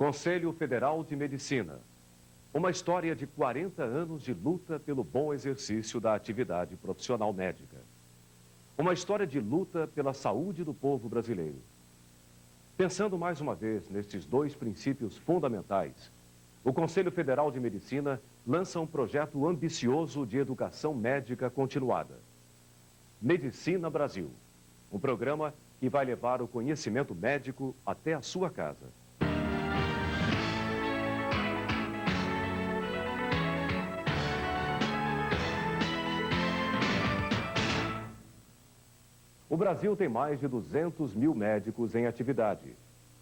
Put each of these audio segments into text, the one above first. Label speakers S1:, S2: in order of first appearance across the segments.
S1: Conselho Federal de Medicina. Uma história de 40 anos de luta pelo bom exercício da atividade profissional médica. Uma história de luta pela saúde do povo brasileiro. Pensando mais uma vez nestes dois princípios fundamentais, o Conselho Federal de Medicina lança um projeto ambicioso de educação médica continuada. Medicina Brasil, um programa que vai levar o conhecimento médico até a sua casa. O Brasil tem mais de 200 mil médicos em atividade.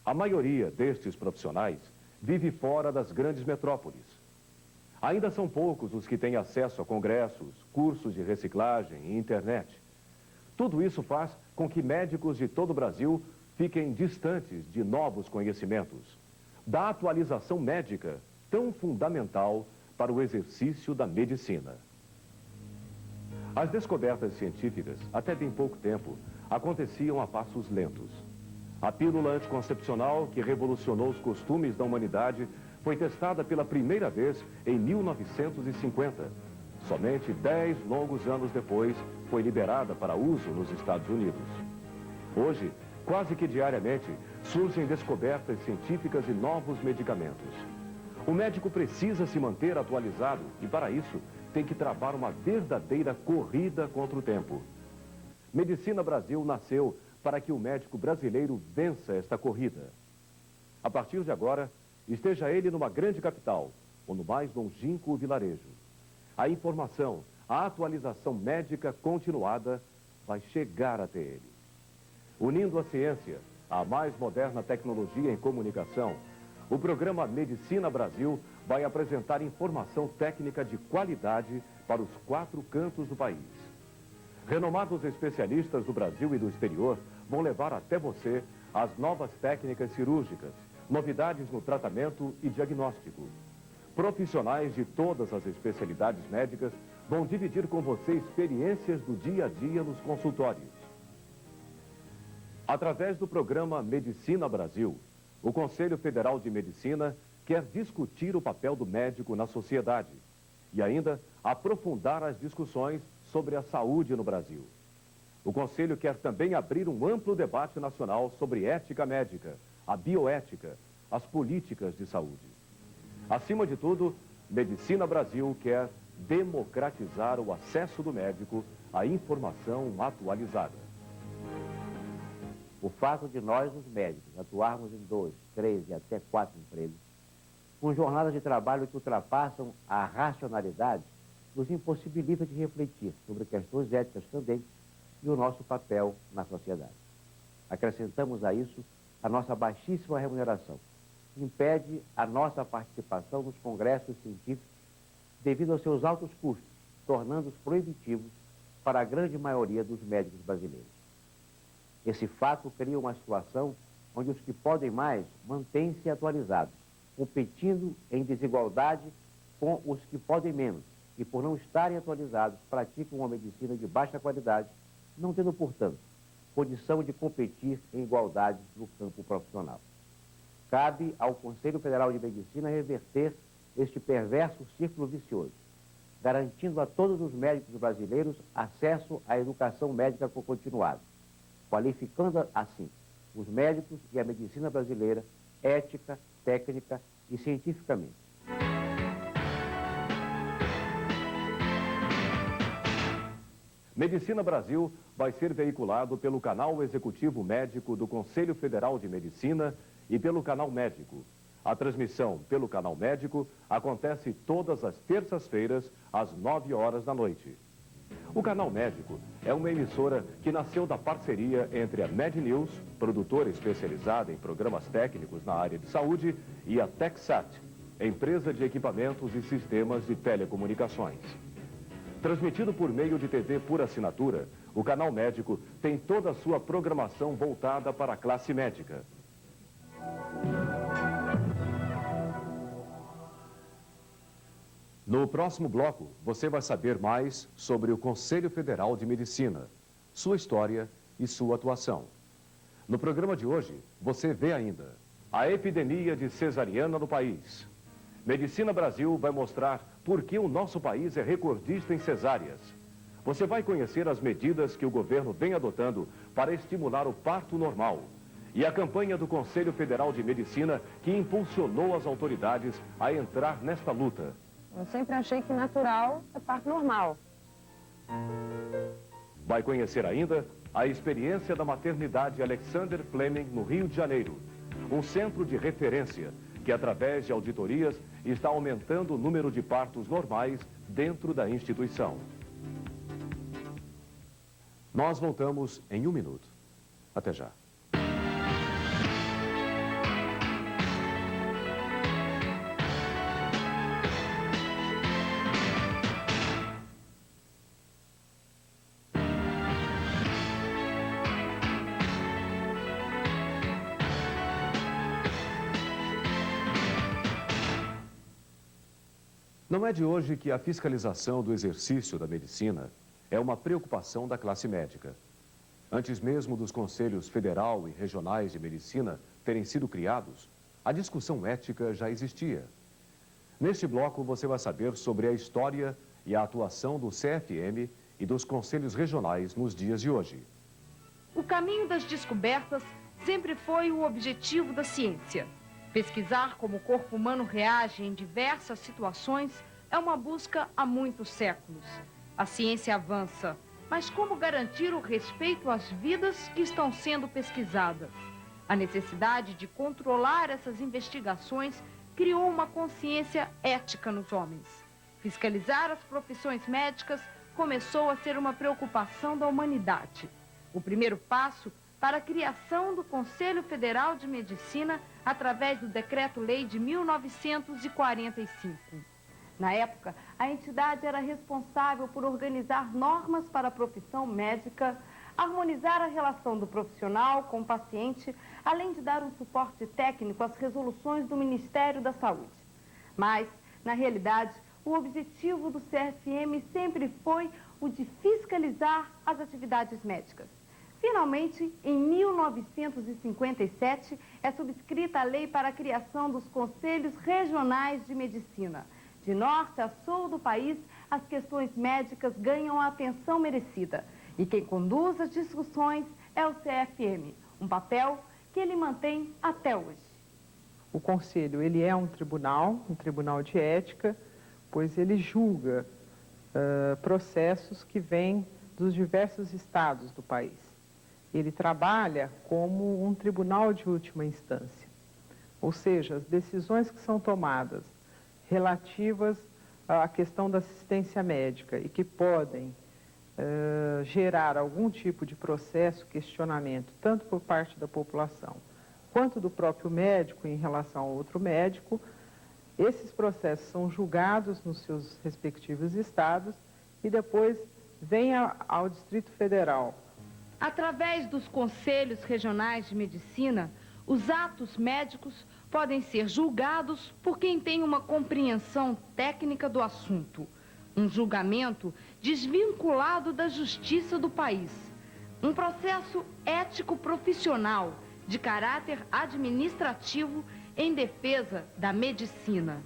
S1: A maioria destes profissionais vive fora das grandes metrópoles. Ainda são poucos os que têm acesso a congressos, cursos de reciclagem e internet. Tudo isso faz com que médicos de todo o Brasil fiquem distantes de novos conhecimentos, da atualização médica tão fundamental para o exercício da medicina. As descobertas científicas, até bem pouco tempo, aconteciam a passos lentos. A pílula anticoncepcional, que revolucionou os costumes da humanidade, foi testada pela primeira vez em 1950. Somente 10 longos anos depois, foi liberada para uso nos Estados Unidos. Hoje, quase que diariamente, surgem descobertas científicas e novos medicamentos. O médico precisa se manter atualizado e, para isso, tem que travar uma verdadeira corrida contra o tempo. Medicina Brasil nasceu para que o médico brasileiro vença esta corrida. A partir de agora, esteja ele numa grande capital ou no mais longínquo vilarejo. A informação, a atualização médica continuada vai chegar até ele. Unindo a ciência à mais moderna tecnologia em comunicação, o programa Medicina Brasil vai apresentar informação técnica de qualidade para os 4 cantos do país. Renomados especialistas do Brasil e do exterior vão levar até você as novas técnicas cirúrgicas, novidades no tratamento e diagnóstico. Profissionais de todas as especialidades médicas vão dividir com você experiências do dia a dia nos consultórios. Através do programa Medicina Brasil, o Conselho Federal de Medicina quer discutir o papel do médico na sociedade e ainda aprofundar as discussões sobre a saúde no Brasil. O Conselho quer também abrir um amplo debate nacional sobre ética médica, a bioética, as políticas de saúde. Acima de tudo, Medicina Brasil quer democratizar o acesso do médico à informação atualizada.
S2: O fato de nós, os médicos, atuarmos em 2, 3 e até 4 empregos, com jornadas de trabalho que ultrapassam a racionalidade, nos impossibilita de refletir sobre questões éticas candentes e o nosso papel na sociedade. Acrescentamos a isso a nossa baixíssima remuneração, que impede a nossa participação nos congressos científicos devido aos seus altos custos, tornando-os proibitivos para a grande maioria dos médicos brasileiros. Esse fato cria uma situação onde os que podem mais mantêm-se atualizados, competindo em desigualdade com os que podem menos e, por não estarem atualizados, praticam uma medicina de baixa qualidade, não tendo, portanto, condição de competir em igualdade no campo profissional. Cabe ao Conselho Federal de Medicina reverter este perverso círculo vicioso, garantindo a todos os médicos brasileiros acesso à educação médica continuada, qualificando assim os médicos e a medicina brasileira ética, técnica e cientificamente.
S1: Medicina Brasil vai ser veiculado pelo canal executivo médico do Conselho Federal de Medicina e pelo canal médico. A transmissão pelo canal médico acontece todas as terças-feiras às 9 horas da noite. O canal médico é uma emissora que nasceu da parceria entre a MedNews, produtora especializada em programas técnicos na área de saúde, e a TechSat, empresa de equipamentos e sistemas de telecomunicações. Transmitido por meio de TV por assinatura, o canal médico tem toda a sua programação voltada para a classe médica. No próximo bloco, você vai saber mais sobre o Conselho Federal de Medicina, sua história e sua atuação. No programa de hoje, você vê ainda a epidemia de cesariana no país. Medicina Brasil vai mostrar por que o nosso país é recordista em cesáreas. Você vai conhecer as medidas que o governo vem adotando para estimular o parto normal. E a campanha do Conselho Federal de Medicina que impulsionou as autoridades a entrar nesta luta.
S3: Eu sempre achei que natural é parto normal.
S1: Vai conhecer ainda a experiência da maternidade Alexander Fleming no Rio de Janeiro. Um centro de referência que, através de auditorias, está aumentando o número de partos normais dentro da instituição. Nós voltamos em 1 minuto. Até já. Não é de hoje que a fiscalização do exercício da medicina é uma preocupação da classe médica. Antes mesmo dos conselhos federal e regionais de medicina terem sido criados, a discussão ética já existia. Neste bloco você vai saber sobre a história e a atuação do CFM e dos conselhos regionais nos dias de hoje.
S4: O caminho das descobertas sempre foi o objetivo da ciência. Pesquisar como o corpo humano reage em diversas situações é uma busca há muitos séculos. A ciência avança, mas como garantir o respeito às vidas que estão sendo pesquisadas? A necessidade de controlar essas investigações criou uma consciência ética nos homens. Fiscalizar as profissões médicas começou a ser uma preocupação da humanidade. O primeiro passo para a criação do Conselho Federal de Medicina através do Decreto-Lei de 1945. Na época, a entidade era responsável por organizar normas para a profissão médica, harmonizar a relação do profissional com o paciente, além de dar um suporte técnico às resoluções do Ministério da Saúde. Mas, na realidade, o objetivo do CFM sempre foi o de fiscalizar as atividades médicas. Finalmente, em 1957, é subscrita a lei para a criação dos Conselhos Regionais de Medicina. De norte a sul do país, as questões médicas ganham a atenção merecida. E quem conduz as discussões é o CFM, um papel que ele mantém até hoje.
S5: O Conselho, ele é um tribunal de ética, pois ele julga processos que vêm dos diversos estados do país. Ele trabalha como um tribunal de última instância, ou seja, as decisões que são tomadas relativas à questão da assistência médica e que podem gerar algum tipo de processo, questionamento, tanto por parte da população, quanto do próprio médico em relação ao outro médico, esses processos são julgados nos seus respectivos estados e depois vêm ao Distrito Federal.
S4: Através dos Conselhos Regionais de Medicina, os atos médicos podem ser julgados por quem tem uma compreensão técnica do assunto. Um julgamento desvinculado da justiça do país. Um processo ético-profissional de caráter administrativo em defesa da medicina.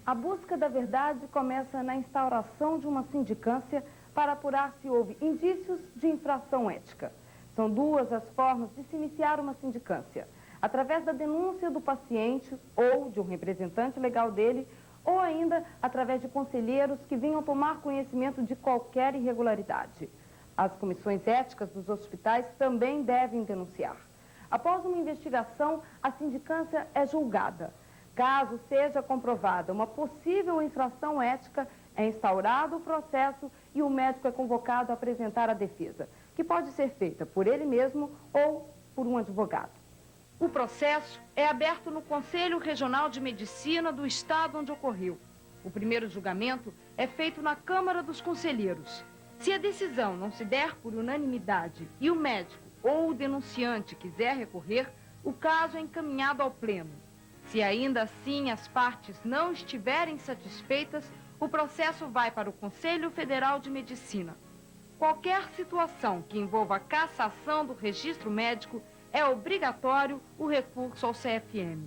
S3: A busca da verdade começa na instauração de uma sindicância para apurar se houve indícios de infração ética. São duas as formas de se iniciar uma sindicância: através da denúncia do paciente ou de um representante legal dele, ou ainda através de conselheiros que venham tomar conhecimento de qualquer irregularidade. As comissões éticas dos hospitais também devem denunciar. Após uma investigação, a sindicância é julgada. Caso seja comprovada uma possível infração ética, é instaurado o processo e o médico é convocado a apresentar a defesa, que pode ser feita por ele mesmo ou por um advogado.
S4: O processo é aberto no Conselho Regional de Medicina do estado onde ocorreu. O primeiro julgamento é feito na Câmara dos Conselheiros. Se a decisão não se der por unanimidade e o médico ou o denunciante quiser recorrer, o caso é encaminhado ao Pleno. Se ainda assim as partes não estiverem satisfeitas, o processo vai para o Conselho Federal de Medicina. Qualquer situação que envolva a cassação do registro médico é obrigatório o recurso ao CFM.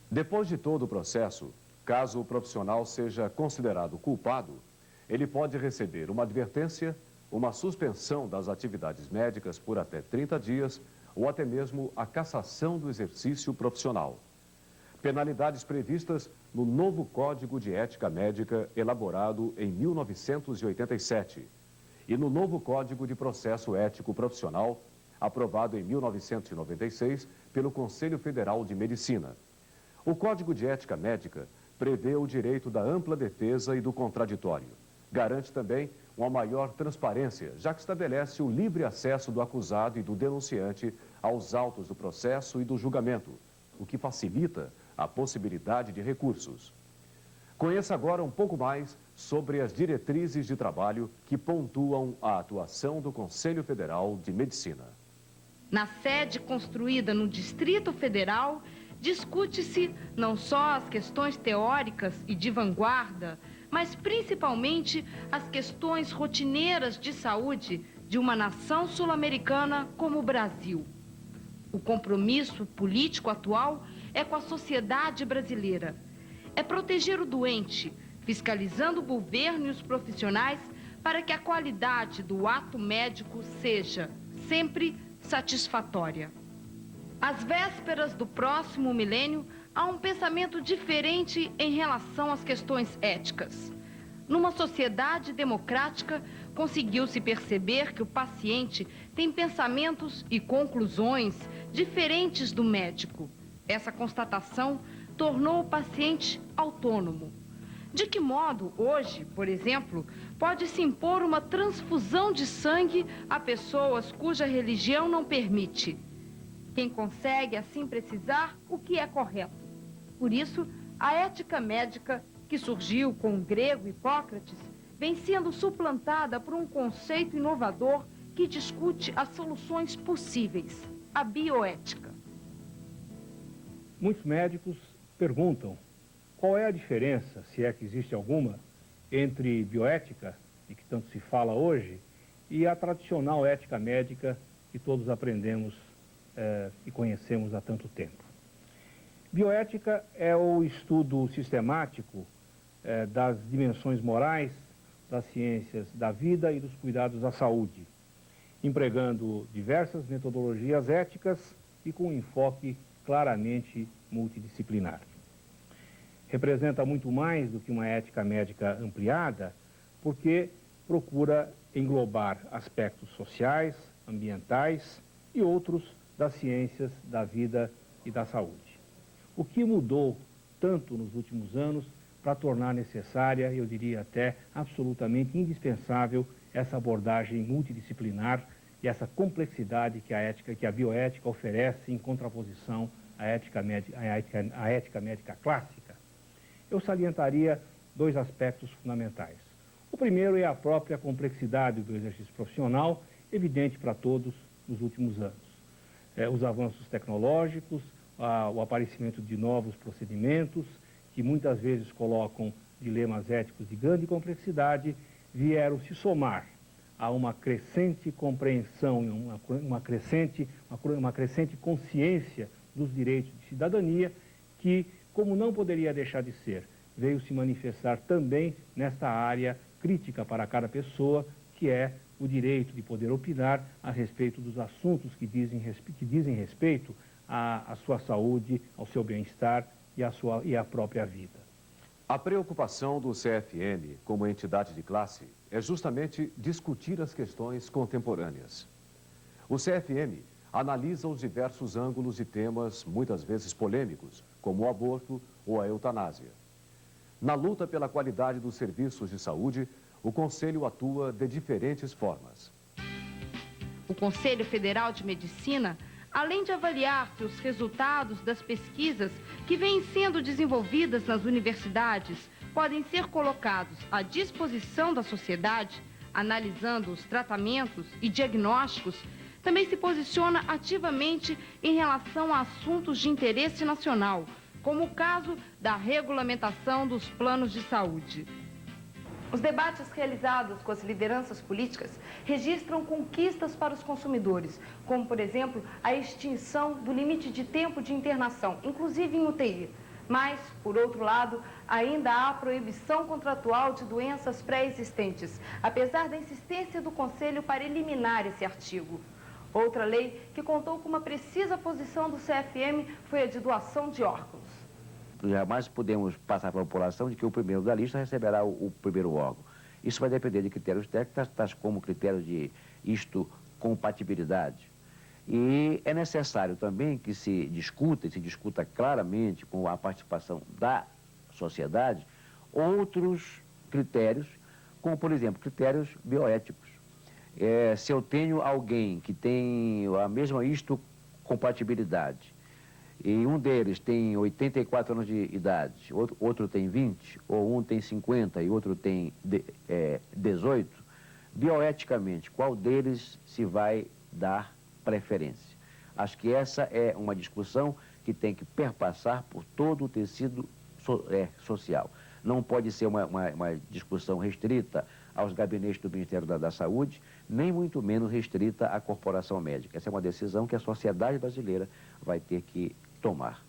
S1: Depois de todo o processo, caso o profissional seja considerado culpado, ele pode receber uma advertência, uma suspensão das atividades médicas por até 30 dias ou até mesmo a cassação do exercício profissional. Penalidades previstas no novo Código de Ética Médica elaborado em 1987 e no novo Código de Processo Ético Profissional aprovado em 1996 pelo Conselho Federal de Medicina. O Código de Ética Médica prevê o direito da ampla defesa e do contraditório. Garante também uma maior transparência, já que estabelece o livre acesso do acusado e do denunciante aos autos do processo e do julgamento, o que facilita a possibilidade de recursos. Conheça agora um pouco mais sobre as diretrizes de trabalho que pontuam a atuação do Conselho Federal de Medicina.
S4: Na sede construída no Distrito Federal, discute-se não só as questões teóricas e de vanguarda, mas principalmente as questões rotineiras de saúde de uma nação sul-americana como o Brasil. O compromisso político atual é com a sociedade brasileira. É proteger o doente, fiscalizando o governo e os profissionais para que a qualidade do ato médico seja sempre satisfatória. Às vésperas do próximo milênio, há um pensamento diferente em relação às questões éticas. Numa sociedade democrática, conseguiu-se perceber que o paciente tem pensamentos e conclusões diferentes do médico. Essa constatação tornou o paciente autônomo. De que modo, hoje, por exemplo, pode-se impor uma transfusão de sangue a pessoas cuja religião não permite? Quem consegue assim precisar o que é correto. Por isso, a ética médica, que surgiu com o grego Hipócrates, vem sendo suplantada por um conceito inovador que discute as soluções possíveis, a bioética.
S6: Muitos médicos perguntam qual é a diferença, se é que existe alguma, entre bioética, de que tanto se fala hoje, e a tradicional ética médica que todos aprendemos e conhecemos há tanto tempo. Bioética é o estudo sistemático das dimensões morais, das ciências da vida e dos cuidados da saúde, empregando diversas metodologias éticas e com um enfoque claramente multidisciplinar. Representa muito mais do que uma ética médica ampliada, porque procura englobar aspectos sociais, ambientais e outros das ciências da vida e da saúde. O que mudou tanto nos últimos anos para tornar necessária, eu diria até absolutamente indispensável, essa abordagem multidisciplinar e essa complexidade que a bioética oferece em contraposição à ética médica clássica? Eu salientaria dois aspectos fundamentais. O primeiro é a própria complexidade do exercício profissional, evidente para todos nos últimos anos. Os avanços tecnológicos, o aparecimento de novos procedimentos, que muitas vezes colocam dilemas éticos de grande complexidade, vieram se somar a uma crescente compreensão, uma crescente consciência dos direitos de cidadania, que, como não poderia deixar de ser, veio se manifestar também nesta área crítica para cada pessoa, que é o direito de poder opinar a respeito dos assuntos que dizem respeito à sua saúde, ao seu bem-estar e à própria vida.
S1: A preocupação do CFM como entidade de classe é justamente discutir as questões contemporâneas. O CFM analisa os diversos ângulos de temas muitas vezes polêmicos, como o aborto ou a eutanásia. Na luta pela qualidade dos serviços de saúde, o Conselho atua de diferentes formas.
S4: O Conselho Federal de Medicina, além de avaliar se os resultados das pesquisas que vêm sendo desenvolvidas nas universidades podem ser colocados à disposição da sociedade, analisando os tratamentos e diagnósticos, também se posiciona ativamente em relação a assuntos de interesse nacional, como o caso da regulamentação dos planos de saúde.
S3: Os debates realizados com as lideranças políticas registram conquistas para os consumidores, como, por exemplo, a extinção do limite de tempo de internação, inclusive em UTI. Mas, por outro lado, ainda há proibição contratual de doenças pré-existentes, apesar da insistência do Conselho para eliminar esse artigo. Outra lei que contou com uma precisa posição do CFM foi a de doação de órgãos.
S2: Jamais podemos passar para a população de que o primeiro da lista receberá o primeiro órgão. Isso vai depender de critérios técnicos, tais como critérios de histocompatibilidade. E é necessário também que se discuta claramente com a participação da sociedade outros critérios, como, por exemplo, critérios bioéticos. Se eu tenho alguém que tem a mesma histocompatibilidade, e um deles tem 84 anos de idade, outro tem 20, ou um tem 50 e outro tem 18, bioeticamente, qual deles se vai dar preferência? Acho que essa é uma discussão que tem que perpassar por todo o tecido social. Não pode ser uma discussão restrita aos gabinetes do Ministério da Saúde, nem muito menos restrita à corporação médica. Essa é uma decisão que a sociedade brasileira vai ter que tomar.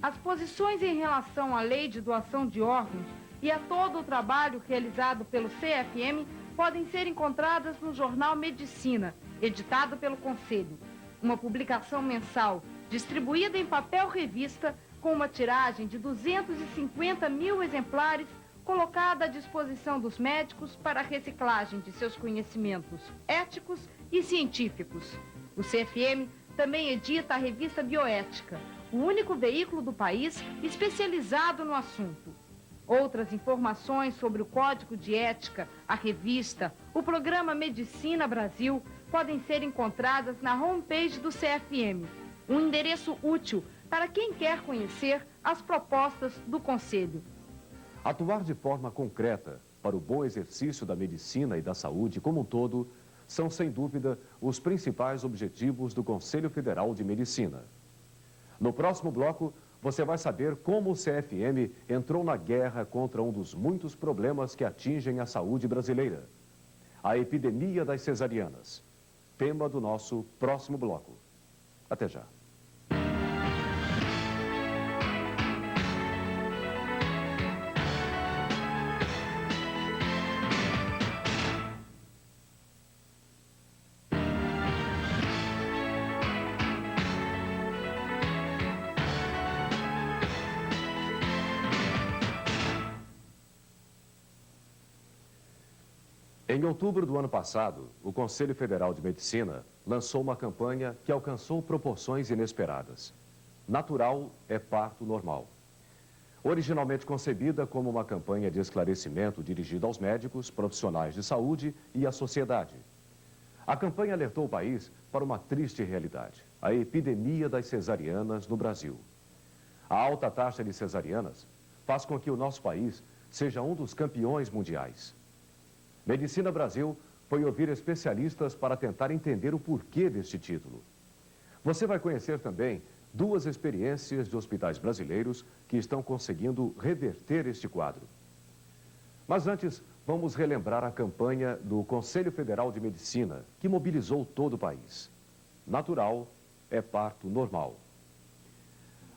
S4: As posições em relação à lei de doação de órgãos e a todo o trabalho realizado pelo CFM podem ser encontradas no jornal Medicina, editado pelo Conselho. Uma publicação mensal, distribuída em papel revista, com uma tiragem de 250 mil exemplares, colocada à disposição dos médicos para a reciclagem de seus conhecimentos éticos e científicos. O CFM também edita a revista Bioética, o único veículo do país especializado no assunto. Outras informações sobre o Código de Ética, a revista, o programa Medicina Brasil podem ser encontradas na homepage do CFM, um endereço útil para quem quer conhecer as propostas do Conselho.
S1: Atuar de forma concreta para o bom exercício da medicina e da saúde como um todo são, sem dúvida, os principais objetivos do Conselho Federal de Medicina. No próximo bloco, você vai saber como o CFM entrou na guerra contra um dos muitos problemas que atingem a saúde brasileira: a epidemia das cesarianas. Tema do nosso próximo bloco. Até já. Em outubro do ano passado, o Conselho Federal de Medicina lançou uma campanha que alcançou proporções inesperadas. Natural é parto normal. Originalmente concebida como uma campanha de esclarecimento dirigida aos médicos, profissionais de saúde e à sociedade. A campanha alertou o país para uma triste realidade: a epidemia das cesarianas no Brasil. A alta taxa de cesarianas faz com que o nosso país seja um dos campeões mundiais. Medicina Brasil foi ouvir especialistas para tentar entender o porquê deste título. Você vai conhecer também duas experiências de hospitais brasileiros que estão conseguindo reverter este quadro. Mas antes, vamos relembrar a campanha do Conselho Federal de Medicina, que mobilizou todo o país. Natural é parto normal.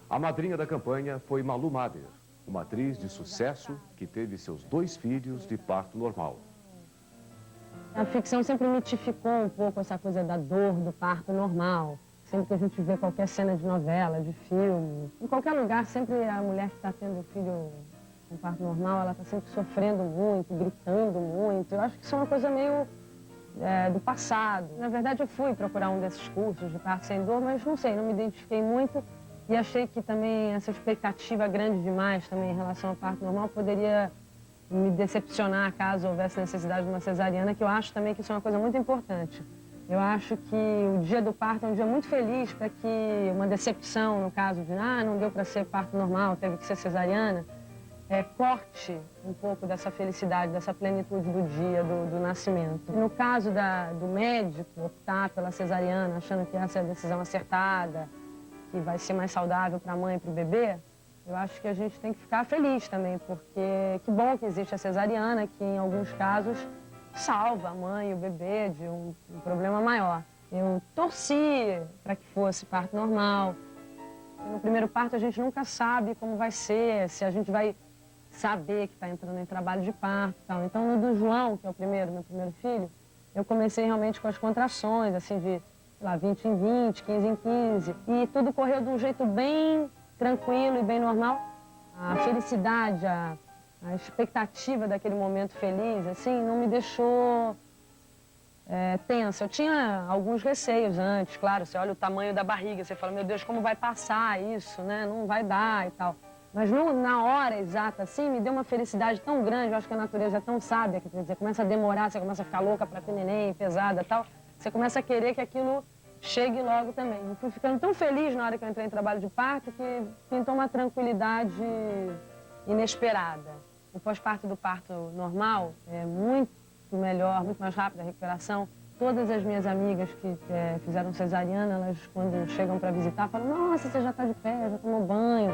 S1: A madrinha da campanha foi Malu Mader, uma atriz de sucesso que teve seus 2 filhos de parto normal.
S7: A ficção sempre mitificou um pouco essa coisa da dor do parto normal. Sempre que a gente vê qualquer cena de novela, de filme, em qualquer lugar, sempre a mulher que está tendo filho com parto normal, ela está sempre sofrendo muito, gritando muito. Eu acho que isso é uma coisa meio do passado. Na verdade, eu fui procurar um desses cursos de parto sem dor, mas não sei, não me identifiquei muito e achei que também essa expectativa grande demais também em relação ao parto normal poderia me decepcionar caso houvesse necessidade de uma cesariana, que eu acho também que isso é uma coisa muito importante. Eu acho que o dia do parto é um dia muito feliz para que uma decepção, no caso de não deu para ser parto normal, teve que ser cesariana, corte um pouco dessa felicidade, dessa plenitude do dia, do nascimento. No caso do médico optar pela cesariana, achando que essa é a decisão acertada, que vai ser mais saudável para a mãe e para o bebê, Eu acho que a gente tem que ficar feliz também, porque que bom que existe a cesariana, que em alguns casos salva a mãe e o bebê de um problema maior. Eu torci para que fosse parto normal. No primeiro parto a gente nunca sabe como vai ser, se a gente vai saber que está entrando em trabalho de parto e tal. Então no do João, que é meu primeiro filho, eu comecei realmente com as contrações, assim, de, sei lá, 20 em 20, 15 em 15. E tudo correu de um jeito bem tranquilo e bem normal. A felicidade, a expectativa daquele momento feliz, assim, não me deixou tensa. Eu tinha alguns receios antes, claro, você olha o tamanho da barriga, você fala, meu Deus, como vai passar isso, né? Não vai dar e tal. Mas na hora exata, assim, me deu uma felicidade tão grande, eu acho que a natureza é tão sábia, que quer dizer, começa a demorar, você começa a ficar louca para ter neném, pesada e tal, você começa a querer que aquilo chegue logo também. Eu fui ficando tão feliz na hora que eu entrei em trabalho de parto que pintou uma tranquilidade inesperada. O pós-parto do parto normal é muito melhor, muito mais rápida a recuperação. Todas as minhas amigas que fizeram cesariana, elas quando chegam para visitar, falam, nossa, você já está de pé, já tomou banho.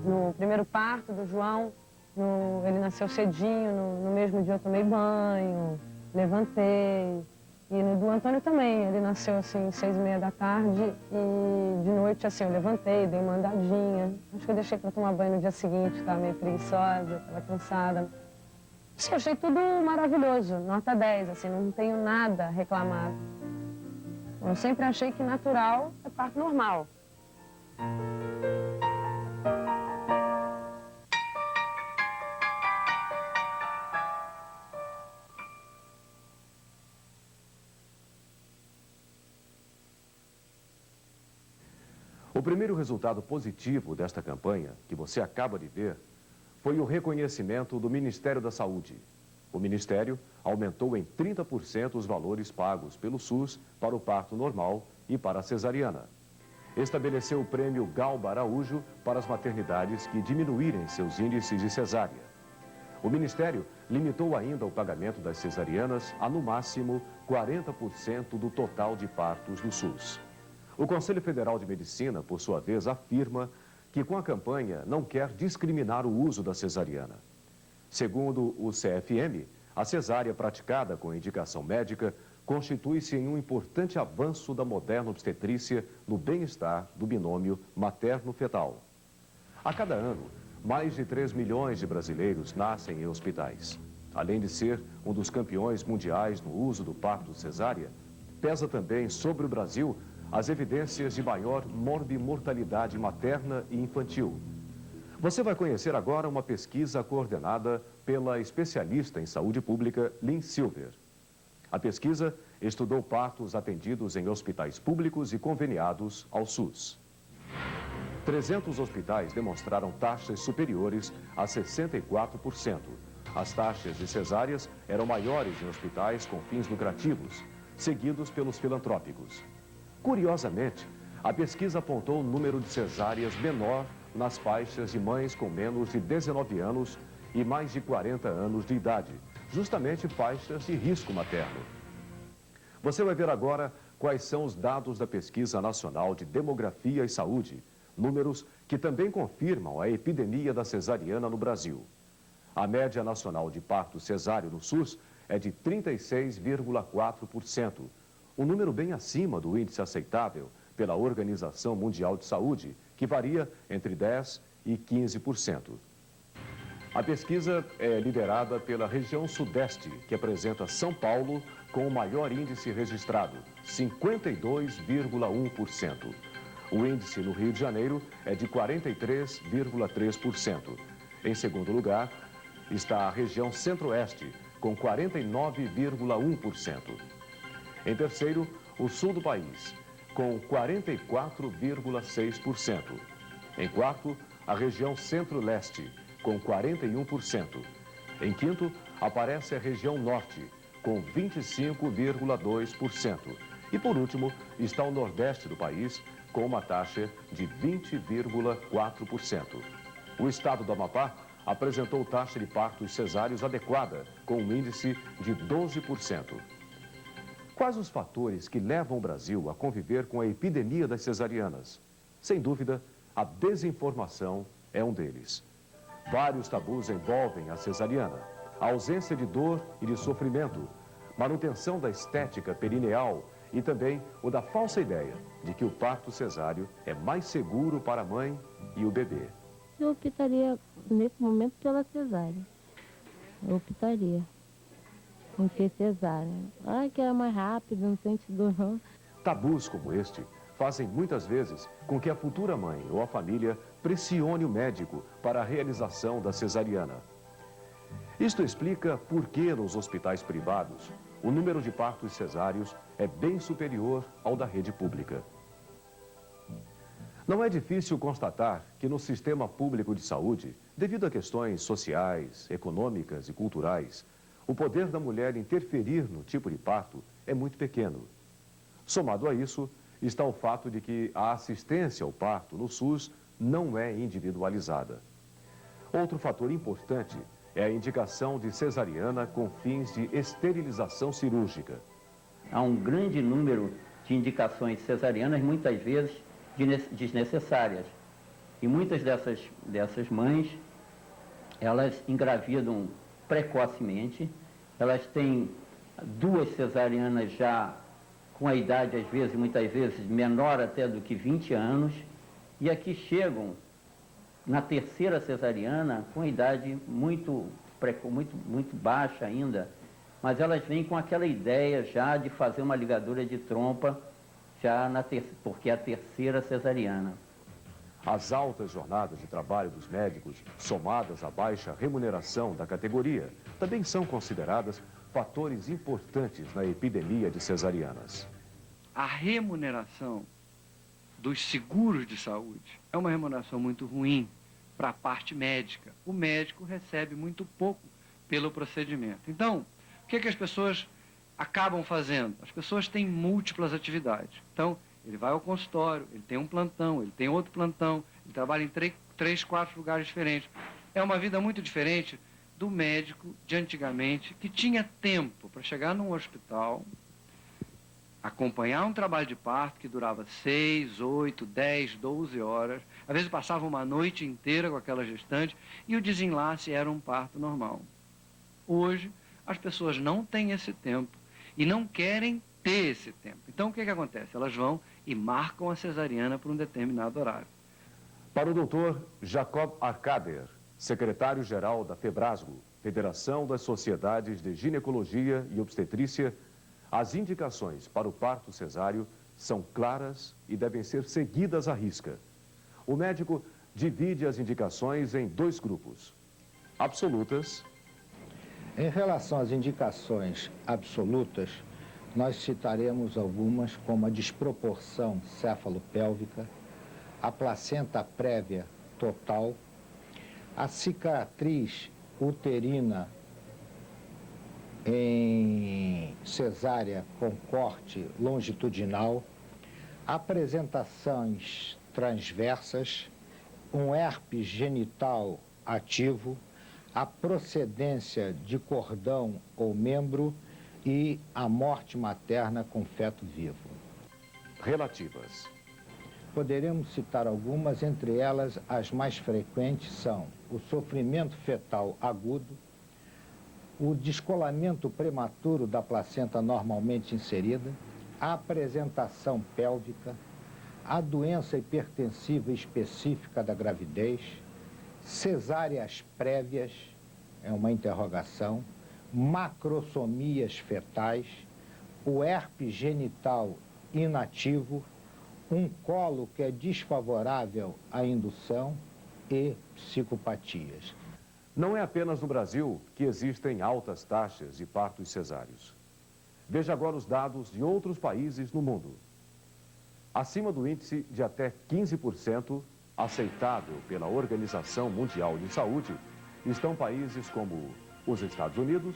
S7: No primeiro parto do João, ele nasceu cedinho, no mesmo dia eu tomei banho, levantei. E no do Antônio também, ele nasceu assim, 6h30 da tarde e de noite assim, eu levantei, dei uma andadinha. Acho que eu deixei para tomar banho no dia seguinte, estava meio preguiçosa, estava cansada. Sim, eu achei tudo maravilhoso, nota 10, assim, não tenho nada a reclamar. Eu sempre achei que natural é parto normal.
S1: O primeiro resultado positivo desta campanha, que você acaba de ver, foi o reconhecimento do Ministério da Saúde. O Ministério aumentou em 30% os valores pagos pelo SUS para o parto normal e para a cesariana. Estabeleceu o prêmio Galba Araújo para as maternidades que diminuírem seus índices de cesárea. O Ministério limitou ainda o pagamento das cesarianas a, no máximo, 40% do total de partos do SUS. O Conselho Federal de Medicina, por sua vez, afirma que com a campanha não quer discriminar o uso da cesariana. Segundo o CFM, a cesárea praticada com indicação médica constitui-se em um importante avanço da moderna obstetrícia no bem-estar do binômio materno-fetal. A cada ano, mais de 3 milhões de brasileiros nascem em hospitais. Além de ser um dos campeões mundiais no uso do parto cesárea, pesa também sobre o Brasil as evidências de maior morbimortalidade materna e infantil. Você vai conhecer agora uma pesquisa coordenada pela especialista em saúde pública Lynn Silver. A pesquisa estudou partos atendidos em hospitais públicos e conveniados ao SUS. 300 hospitais demonstraram taxas superiores a 64%. As taxas de cesáreas eram maiores em hospitais com fins lucrativos, seguidos pelos filantrópicos. Curiosamente, a pesquisa apontou um número de cesáreas menor nas faixas de mães com menos de 19 anos e mais de 40 anos de idade, justamente faixas de risco materno. Você vai ver agora quais são os dados da Pesquisa Nacional de Demografia e Saúde, números que também confirmam a epidemia da cesariana no Brasil. A média nacional de parto cesáreo no SUS é de 36,4%. Um número bem acima do índice aceitável pela Organização Mundial de Saúde, que varia entre 10% e 15%. A pesquisa é liderada pela região Sudeste, que apresenta São Paulo com o maior índice registrado, 52,1%. O índice no Rio de Janeiro é de 43,3%. Em segundo lugar, está a região Centro-Oeste, com 49,1%. Em terceiro, o sul do país, com 44,6%. Em quarto, a região Centro-Leste, com 41%. Em quinto, aparece a região Norte, com 25,2%. E por último, está o Nordeste do país, com uma taxa de 20,4%. O estado do Amapá apresentou taxa de partos cesáreos adequada, com um índice de 12%. Quais os fatores que levam o Brasil a conviver com a epidemia das cesarianas? Sem dúvida, A desinformação é um deles. Vários tabus envolvem a cesariana. A ausência de dor e de sofrimento, manutenção da estética perineal e também o da falsa ideia de que o parto cesáreo é mais seguro para a mãe e o bebê.
S8: Eu optaria, nesse momento, pela cesárea. Eu optaria. Porque cesárea. Que é mais rápido, não sente dor, não.
S1: Tabus como este fazem muitas vezes com que a futura mãe ou a família pressione o médico para a realização da cesariana. Isto explica por que nos hospitais privados o número de partos cesáreos é bem superior ao da rede pública. Não é difícil constatar que no sistema público de saúde, devido a questões sociais, econômicas e culturais, o poder da mulher interferir no tipo de parto é muito pequeno. Somado a isso, está o fato de que a assistência ao parto no SUS não é individualizada. Outro fator importante é a indicação de cesariana com fins de esterilização cirúrgica.
S2: Há um grande número de indicações cesarianas, muitas vezes desnecessárias. E muitas dessas mães, elas engravidam precocemente, elas têm 2 cesarianas já com a idade, às vezes, muitas vezes, menor até do que 20 anos, e aqui chegam na 3ª cesariana com a idade muito baixa ainda, mas elas vêm com aquela ideia já de fazer uma ligadura de trompa, porque é a 3ª cesariana.
S1: As altas jornadas de trabalho dos médicos, somadas à baixa remuneração da categoria, também são consideradas fatores importantes na epidemia de cesarianas.
S9: A remuneração dos seguros de saúde é uma remuneração muito ruim para a parte médica. O médico recebe muito pouco pelo procedimento. Então, o que é que as pessoas acabam fazendo? As pessoas têm múltiplas atividades. Então, ele vai ao consultório, ele tem um plantão, ele tem outro plantão, ele trabalha em 3, 4 lugares diferentes. É uma vida muito diferente do médico de antigamente, que tinha tempo para chegar num hospital, acompanhar um trabalho de parto que durava 6, 8, 10, 12 horas, às vezes passava uma noite inteira com aquela gestante, e o desenlace era um parto normal. Hoje, as pessoas não têm esse tempo e não querem ter esse tempo. Então, o que acontece? Elas vão e marcam a cesariana por um determinado horário.
S1: Para o doutor Jacob Arkader, secretário-geral da FEBRASGO, Federação das Sociedades de Ginecologia e Obstetrícia, as indicações para o parto cesáreo são claras e devem ser seguidas à risca. O médico divide as indicações em 2 grupos: absolutas.
S10: Em relação às indicações absolutas, nós citaremos algumas como a desproporção céfalo-pélvica, a placenta prévia total, a cicatriz uterina em cesárea com corte longitudinal, apresentações transversas, um herpes genital ativo, a procedência de cordão ou membro e a morte materna com feto vivo.
S1: Relativas.
S10: Poderemos citar algumas, entre elas as mais frequentes são o sofrimento fetal agudo, o descolamento prematuro da placenta normalmente inserida, a apresentação pélvica, a doença hipertensiva específica da gravidez, cesáreas prévias, é uma interrogação, macrossomias fetais, o herpes genital inativo, um colo que é desfavorável à indução e psicopatias.
S1: Não é apenas no Brasil que existem altas taxas de partos cesáreos. Veja agora os dados de outros países no mundo. Acima do índice de até 15%, aceitável pela Organização Mundial de Saúde, estão países como os Estados Unidos,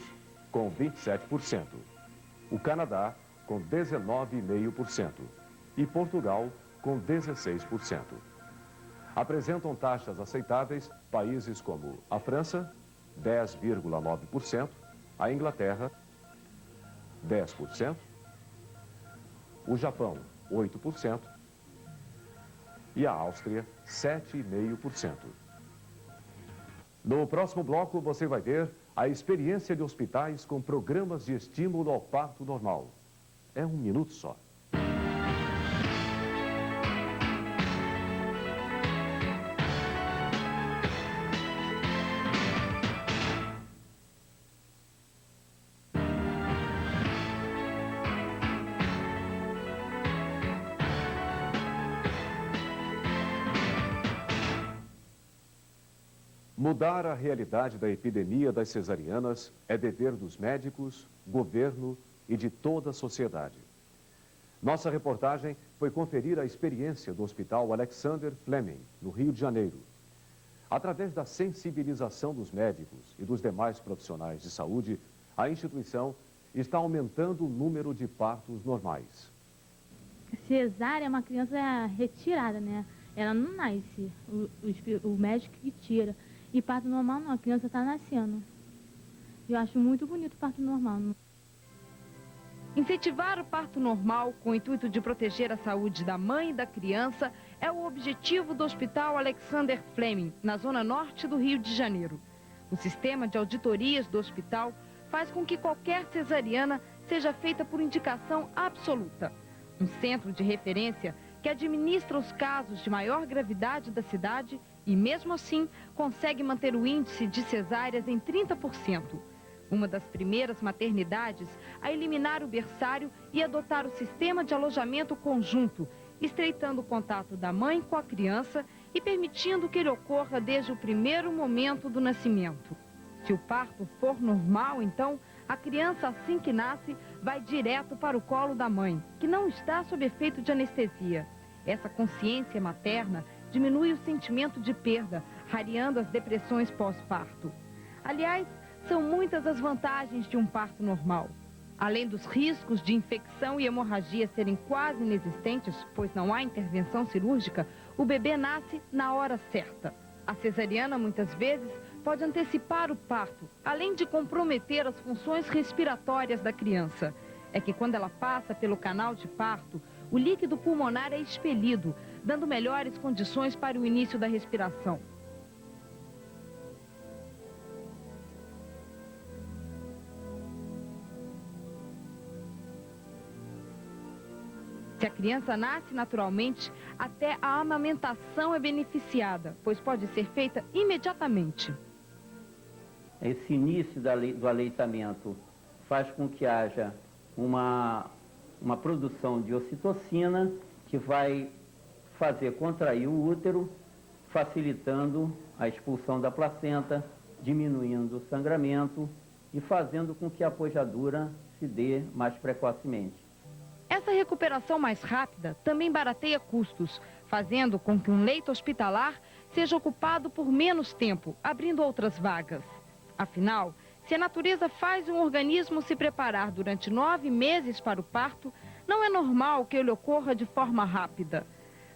S1: com 27%, o Canadá, com 19,5%, e Portugal, com 16%. Apresentam taxas aceitáveis países como a França, 10,9%, a Inglaterra, 10%, o Japão, 8%, e a Áustria 7,5%. No próximo bloco, você vai ver a experiência de hospitais com programas de estímulo ao parto normal. É um minuto só. Mudar a realidade da epidemia das cesarianas é dever dos médicos, governo e de toda a sociedade. Nossa reportagem foi conferir a experiência do Hospital Alexander Fleming, no Rio de Janeiro. Através da sensibilização dos médicos e dos demais profissionais de saúde, a instituição está aumentando o número de partos normais.
S11: Cesárea é uma criança retirada, né? Ela não nasce, o médico que tira. E parto normal não, a criança está nascendo. Eu acho muito bonito o parto normal.
S4: Incentivar o parto normal com o intuito de proteger a saúde da mãe e da criança é o objetivo do Hospital Alexander Fleming, na zona norte do Rio de Janeiro. O sistema de auditorias do hospital faz com que qualquer cesariana seja feita por indicação absoluta. Um centro de referência que administra os casos de maior gravidade da cidade e, mesmo assim, consegue manter o índice de cesáreas em 30%. Uma das primeiras maternidades a eliminar o berçário e adotar o sistema de alojamento conjunto, estreitando o contato da mãe com a criança e permitindo que ele ocorra desde o primeiro momento do nascimento. Se o parto for normal, então, a criança, assim que nasce, vai direto para o colo da mãe, que não está sob efeito de anestesia. Essa consciência materna diminui o sentimento de perda, rareando as depressões pós-parto. Aliás, são muitas as vantagens de um parto normal. Além dos riscos de infecção e hemorragia serem quase inexistentes, pois não há intervenção cirúrgica, o bebê nasce na hora certa. A cesariana, muitas vezes, pode antecipar o parto, além de comprometer as funções respiratórias da criança. É que quando ela passa pelo canal de parto, o líquido pulmonar é expelido, dando melhores condições para o início da respiração. Se a criança nasce naturalmente, até a amamentação é beneficiada, pois pode ser feita imediatamente.
S2: Esse início do aleitamento faz com que haja uma produção de ocitocina que vai fazer contrair o útero, facilitando a expulsão da placenta, diminuindo o sangramento e fazendo com que a pojadura se dê mais precocemente.
S4: Essa recuperação mais rápida também barateia custos, fazendo com que um leito hospitalar seja ocupado por menos tempo, abrindo outras vagas. Afinal, se a natureza faz um organismo se preparar durante 9 meses para o parto, não é normal que ele ocorra de forma rápida.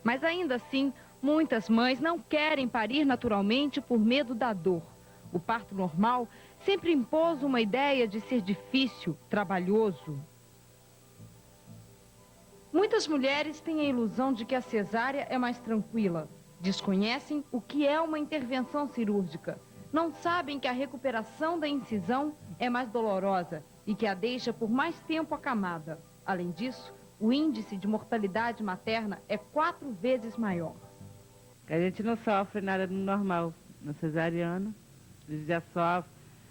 S4: Mas ainda assim, muitas mães não querem parir naturalmente por medo da dor. O parto normal sempre impôs uma ideia de ser difícil, trabalhoso. Muitas mulheres têm a ilusão de que a cesárea é mais tranquila. Desconhecem o que é uma intervenção cirúrgica. Não sabem que a recuperação da incisão é mais dolorosa e que a deixa por mais tempo acamada. Além disso, o índice de mortalidade materna é 4 vezes maior.
S12: A gente não sofre nada no normal, no cesariano. A gente já sofre,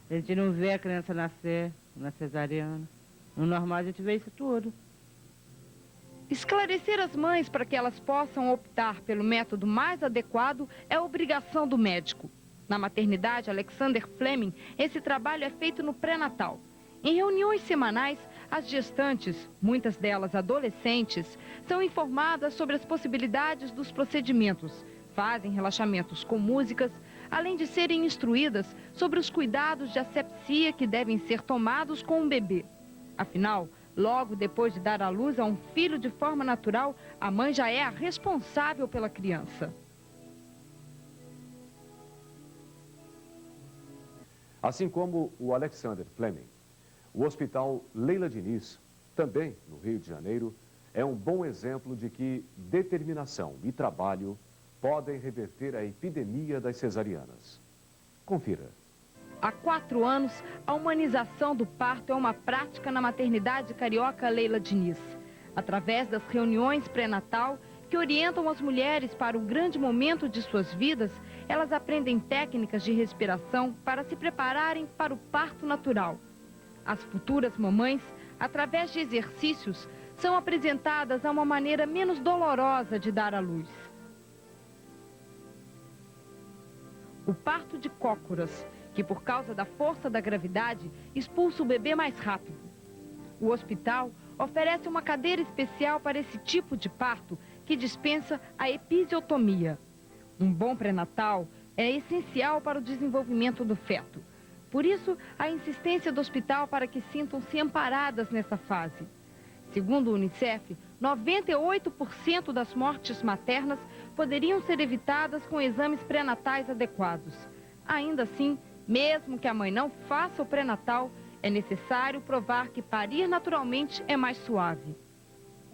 S12: a gente não vê a criança nascer na cesariana. No normal a gente vê isso tudo.
S4: Esclarecer as mães para que elas possam optar pelo método mais adequado é obrigação do médico. Na maternidade Alexander Fleming, esse trabalho é feito no pré-natal. Em reuniões semanais, as gestantes, muitas delas adolescentes, são informadas sobre as possibilidades dos procedimentos, fazem relaxamentos com músicas, além de serem instruídas sobre os cuidados de asepsia que devem ser tomados com um bebê. Afinal, logo depois de dar à luz a um filho de forma natural, a mãe já é a responsável pela criança.
S1: Assim como o Alexander Fleming, o Hospital Leila Diniz, também no Rio de Janeiro, é um bom exemplo de que determinação e trabalho podem reverter a epidemia das cesarianas. Confira.
S4: Há 4 anos, a humanização do parto é uma prática na maternidade carioca Leila Diniz. Através das reuniões pré-natal que orientam as mulheres para o grande momento de suas vidas, elas aprendem técnicas de respiração para se prepararem para o parto natural. As futuras mamães, através de exercícios, são apresentadas a uma maneira menos dolorosa de dar à luz. O parto de cócoras, que por causa da força da gravidade expulsa o bebê mais rápido. O hospital oferece uma cadeira especial para esse tipo de parto que dispensa a episiotomia. Um bom pré-natal é essencial para o desenvolvimento do feto. Por isso, a insistência do hospital para que sintam-se amparadas nessa fase. Segundo o Unicef, 98% das mortes maternas poderiam ser evitadas com exames pré-natais adequados. Ainda assim, mesmo que a mãe não faça o pré-natal, é necessário provar que parir naturalmente é mais suave.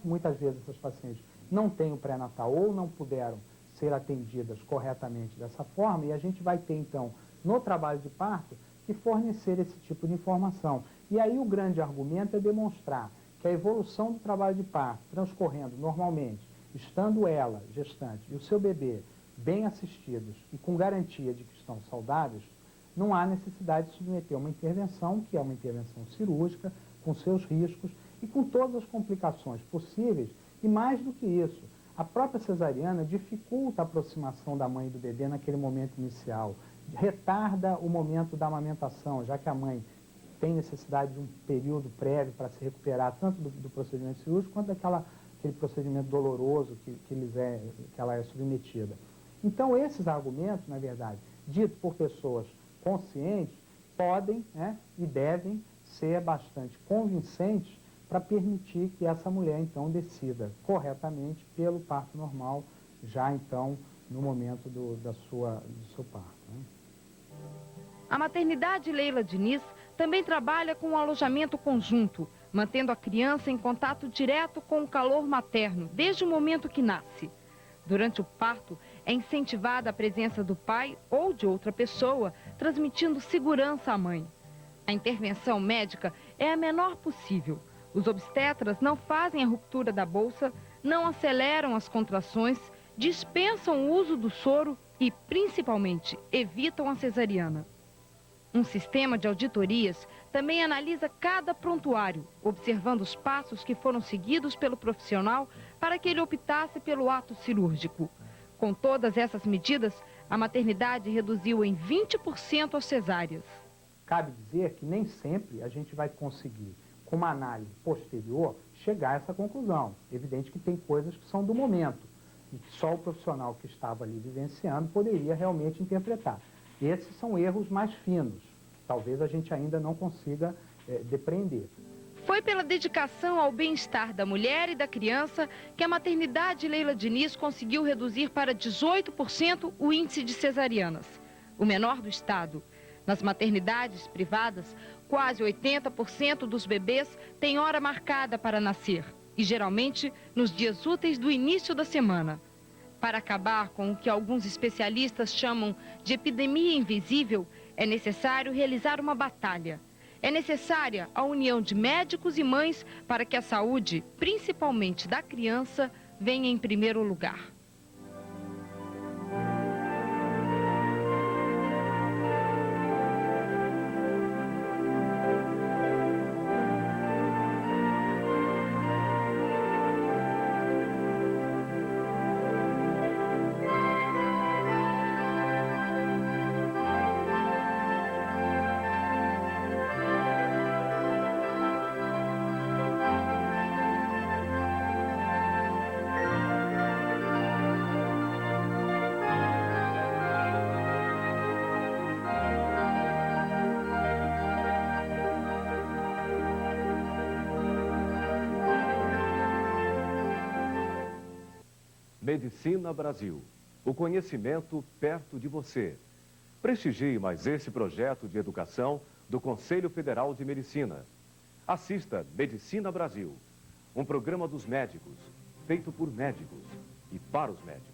S13: Muitas vezes essas pacientes não têm o pré-natal ou não puderam ser atendidas corretamente dessa forma, e a gente vai ter, então, no trabalho de parto, que fornecer esse tipo de informação. E aí o grande argumento é demonstrar que a evolução do trabalho de parto, transcorrendo normalmente, estando ela, gestante, e o seu bebê bem assistidos e com garantia de que estão saudáveis, não há necessidade de submeter uma intervenção, que é uma intervenção cirúrgica, com seus riscos e com todas as complicações possíveis. E mais do que isso, a própria cesariana dificulta a aproximação da mãe e do bebê naquele momento inicial, retarda o momento da amamentação, já que a mãe tem necessidade de um período prévio para se recuperar tanto do procedimento cirúrgico quanto daquele procedimento doloroso que ela é submetida. Então, esses argumentos, na verdade, ditos por pessoas conscientes, podem, e devem ser bastante convincentes para permitir que essa mulher, então, decida corretamente pelo parto normal, já, então, no momento do seu parto.
S4: A maternidade Leila Diniz também trabalha com o alojamento conjunto, mantendo a criança em contato direto com o calor materno, desde o momento que nasce. Durante o parto, é incentivada a presença do pai ou de outra pessoa, transmitindo segurança à mãe. A intervenção médica é a menor possível. Os obstetras não fazem a ruptura da bolsa, não aceleram as contrações, dispensam o uso do soro e, principalmente, evitam a cesariana. Um sistema de auditorias também analisa cada prontuário, observando os passos que foram seguidos pelo profissional para que ele optasse pelo ato cirúrgico. Com todas essas medidas, a maternidade reduziu em 20% as cesáreas.
S13: Cabe dizer que nem sempre a gente vai conseguir, com uma análise posterior, chegar a essa conclusão. Evidente que tem coisas que são do momento e que só o profissional que estava ali vivenciando poderia realmente interpretar. Esses são erros mais finos, que talvez a gente ainda não consiga depreender.
S4: Foi pela dedicação ao bem-estar da mulher e da criança que a maternidade Leila Diniz conseguiu reduzir para 18% o índice de cesarianas, o menor do estado. Nas maternidades privadas, quase 80% dos bebês têm hora marcada para nascer, e geralmente nos dias úteis do início da semana. Para acabar com o que alguns especialistas chamam de epidemia invisível, é necessário realizar uma batalha. É necessária a união de médicos e mães para que a saúde, principalmente da criança, venha em primeiro lugar.
S1: Medicina Brasil. O conhecimento perto de você. Prestigie mais esse projeto de educação do Conselho Federal de Medicina. Assista Medicina Brasil. Um programa dos médicos, feito por médicos e para os médicos.